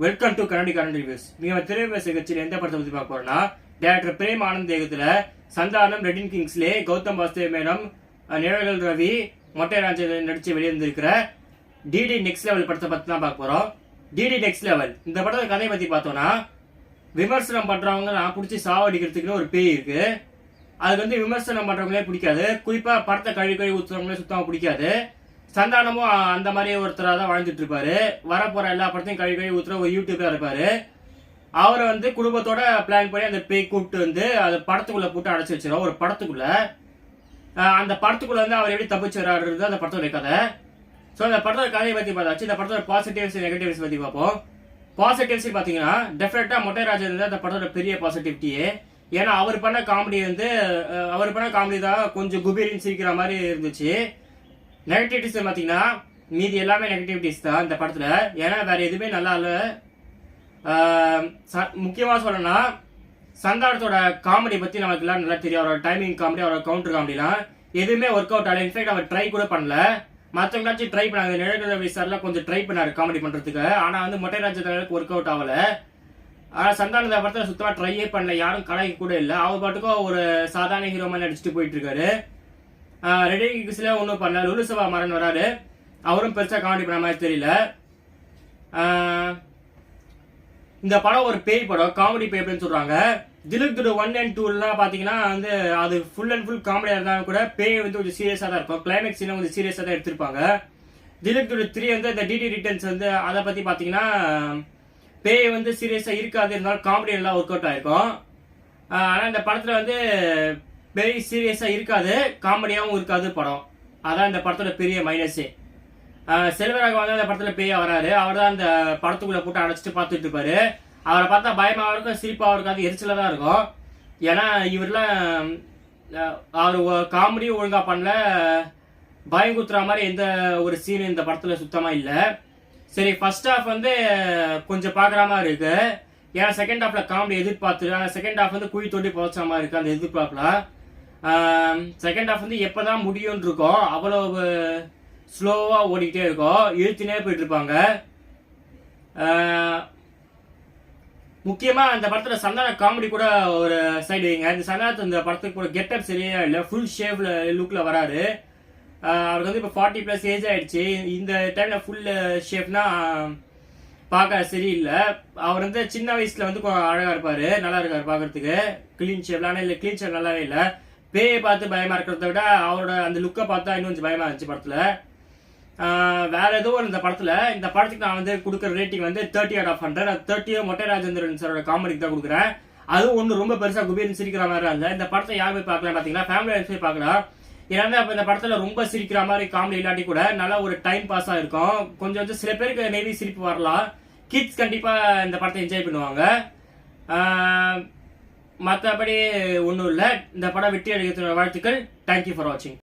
Welcome to current reviews. நீங்க திரைப்பட கட்சியில் எந்த படத்தை பத்தி பார்க்க போறோம்னா, டைரக்டர் பிரேம் ஆனந்த் இயக்கத்துல சந்தானம், ரெடின் கிங்ஸ்லே, கௌதம் வாசுதேவ் மேனன், நிழல்கள் ரவி, மொட்டை ராஜன் நடிச்சு வெளியிருந்திருக்கிற டிடி நெக்ஸ்ட் லெவல் படத்தை பத்தி தான் பார்க்க போறோம். டிடி நெக்ஸ்ட் லெவல் இந்த படத்தை கதையை பத்தி பார்த்தோம்னா, விமர்சனம் பண்றவங்க நான் பிடிச்சி சாவடிக்கிறதுக்குன்னு ஒரு பேய் இருக்கு. அதுக்கு விமர்சனம் பண்றவங்களே பிடிக்காது. குறிப்பா படத்தை கழுவி ஊத்துறவங்களே சுத்தமா பிடிக்காது. சந்தானமும் அந்த மாதிரி ஒருத்தராக தான் வாழ்ந்துட்டு இருப்பாரு. வரப்போற எல்லா படத்தையும் கழுவி ஊத்துற ஒரு யூடியூபரா இருப்பாரு. அவரை குடும்பத்தோட பிளான் பண்ணி அந்த பேய் கூப்பிட்டு அந்த படத்துக்குள்ள போட்டு அடைச்சி வச்சிருவோம். ஒரு படத்துக்குள்ள அந்த படத்துக்குள்ள அவர் எப்படி தப்பிச்சு வராடுறது அந்த படத்தோட கதை. ஸோ அந்த படத்தோட கதையை பத்தி பார்த்தாச்சு. இந்த படத்தோட பாசிட்டிவ்ஸ் நெகட்டிவ்ஸ் பத்தி பார்ப்போம். பாசிட்டிவ்ஸ் பாத்தீங்கன்னா டெஃபினட்டா மொட்டை ராஜன் அந்த படத்தோட பெரிய பாசிட்டிவிட்டியே. ஏன்னா அவர் பண்ண காமெடி தான் கொஞ்சம் குபீரின்னு சிரிக்கிற மாதிரி இருந்துச்சு. நெகட்டிவிட்டிஸ் பார்த்தீங்கன்னா மீதி எல்லாமே நெகட்டிவிட்டிஸ் தான் இந்த படத்துல. ஏன்னா வேற எதுவுமே நல்லா இல்லை. முக்கியமா சொல்லணும்னா சந்தானத்தோட காமெடி பத்தி நமக்கு எல்லாம் நல்லா தெரியும். அவரோட டைமிங் காமெடி, அவரோட கவுண்டர் காமெடிலாம் எதுவுமே ஒர்க் அவுட் ஆகல. இன்ஃபேக்ட் அவர் ட்ரை கூட பண்ணல. மற்றவங்களாச்சும் ட்ரை பண்ணாங்க. நிழல்கள் சார்லாம் கொஞ்சம் ட்ரை பண்ணாரு காமெடி பண்றதுக்கு. ஆனா மொட்டை ராஜனுக்கு ஒர்க் அவுட் ஆகல. ஆனா சந்தான படத்தை சுத்தமா ட்ரையே பண்ணல. யாரும் கலாய்க்க கூட இல்லை. அவர் பாட்டுக்கும் ஒரு சாதாரண ஹீரோ மாதிரி நடிச்சுட்டு போயிட்டு இருக்காரு. ரெடின் கிங்ஸ்ல ஒன்றும் பண்ணல. லுலுசபா மரன் வராரு. அவரும் பெருசா காமெடி பண்ண மாதிரி தெரியல. இந்த படம் ஒரு பேய் படம், காமெடி பேய் அப்படின்னு சொல்றாங்க. திலுக் துடு 1 and 2 பாத்தீங்கன்னா அது ஃபுல் அண்ட் ஃபுல் காமெடியா இருந்தாலும் கூட பேய் கொஞ்சம் சீரியஸா தான் இருக்கும். கிளைமேக்ஸ் கொஞ்சம் சீரியஸா தான் எடுத்திருப்பாங்க. திலுக் துடு 3 இந்த டிடி ரிட்டர்ன்ஸ் அதை பத்தி பாத்தீங்கன்னா பேய் சீரியஸா இருக்காது, இருந்தாலும் காமெடி எல்லாம் ஒர்க் அவுட் ஆயிருக்கும். ஆனா இந்த படத்துல பேய் சீரியஸா இருக்காது, காமெடியாவும் இருக்காது படம். அதான் இந்த படத்தோட பெரிய மைனஸே. செல்வராக அந்த படத்துல பேயா வராரு. அவர் தான் அந்த படத்துக்குள்ள போட்டு அடைச்சிட்டு பார்த்துட்டு இருப்பாரு. அவரை பார்த்தா பயமாவும் இருக்கும், சிரிப்பாவும் இருக்காது, எரிச்சலா தான் இருக்கும். ஏன்னா இவரெல்லாம் அவர் காமெடியும் ஒழுங்கா பண்ணல. பயம் குத்துற மாதிரி எந்த ஒரு சீன் இந்த படத்துல சுத்தமா இல்ல. சரி, ஃபர்ஸ்ட் ஹாஃப் கொஞ்சம் பாக்குற மாதிரி இருக்கு. ஏன்னா செகண்ட் ஹாஃப்ல காமெடி எதிர்பார்த்து, செகண்ட் ஹாஃப் குழி தோண்டி போச்ச மாதிரி இருக்கு அந்த எதிர்பார்ப்புல. செகண்ட் ஹாஃப் எப்பதான் முடியும் இருக்கும். அவ்வளவு ஸ்லோவா ஓடிக்கிட்டே இருக்கும், இழுத்துனே போயிட்டு இருப்பாங்க. முக்கியமா அந்த படத்துல சந்தான காமெடி கூட ஒரு சைடு வைங்க. இந்த சந்தானத்து இந்த படத்துக்கு கூட கெட்டப் சரியா இல்லை, ஃபுல் ஷேப்ல லுக்ல வராரு. அவருக்கு இப்போ 40+ ஏஜ் ஆயிடுச்சு. இந்த டைம்ல ஃபுல் ஷேப்னா பார்க்க சரியில்லை. அவர் சின்ன வயசுல அழகா இருப்பாரு, நல்லா இருக்காரு பாக்குறதுக்கு. கிளீன் ஷேப்ல, ஆனா இல்ல கிளீன் ஷேப் நல்லாவே இல்லை. பேயை பார்த்து பயமா இருக்கிறத விட அவரோட அந்த லுக்கை பார்த்தா இன்னும் கொஞ்சம் பயமா இருந்துச்சு படத்துல. வேற எதுவும் இந்த படத்துக்கு நான் கொடுக்குற ரேட்டிங் 30 out of 100. 30 மொட்டை ராஜேந்திரன் சாரோட காமெடிக்கு தான் கொடுக்குறேன். அதுவும் ஒன்று ரொம்ப பெருசா குபீர்னு சிரிக்கிற மாதிரி இல்லை. இந்த படத்தை யார் போய் பார்க்கலாம் பாத்தீங்கன்னா ஃபேமிலி போய் பார்க்கலாம். ஏன்னா இந்த படத்துல ரொம்ப சிரிக்கிற மாதிரி காமெடி இல்லாட்டி கூட நல்லா ஒரு டைம் பாஸா இருக்கும். கொஞ்சம் சில பேருக்கு மேபி சிரிப்பு வரலாம். கிட்ஸ் கண்டிப்பா இந்த படத்தை என்ஜாய் பண்ணுவாங்க. மற்றபடி ஒன்றும் இல்லை. இந்த படம் வெற்றி அடைகிறதுக்கு வாழ்த்துக்கள். தேங்க்யூ ஃபார் வாட்சிங்.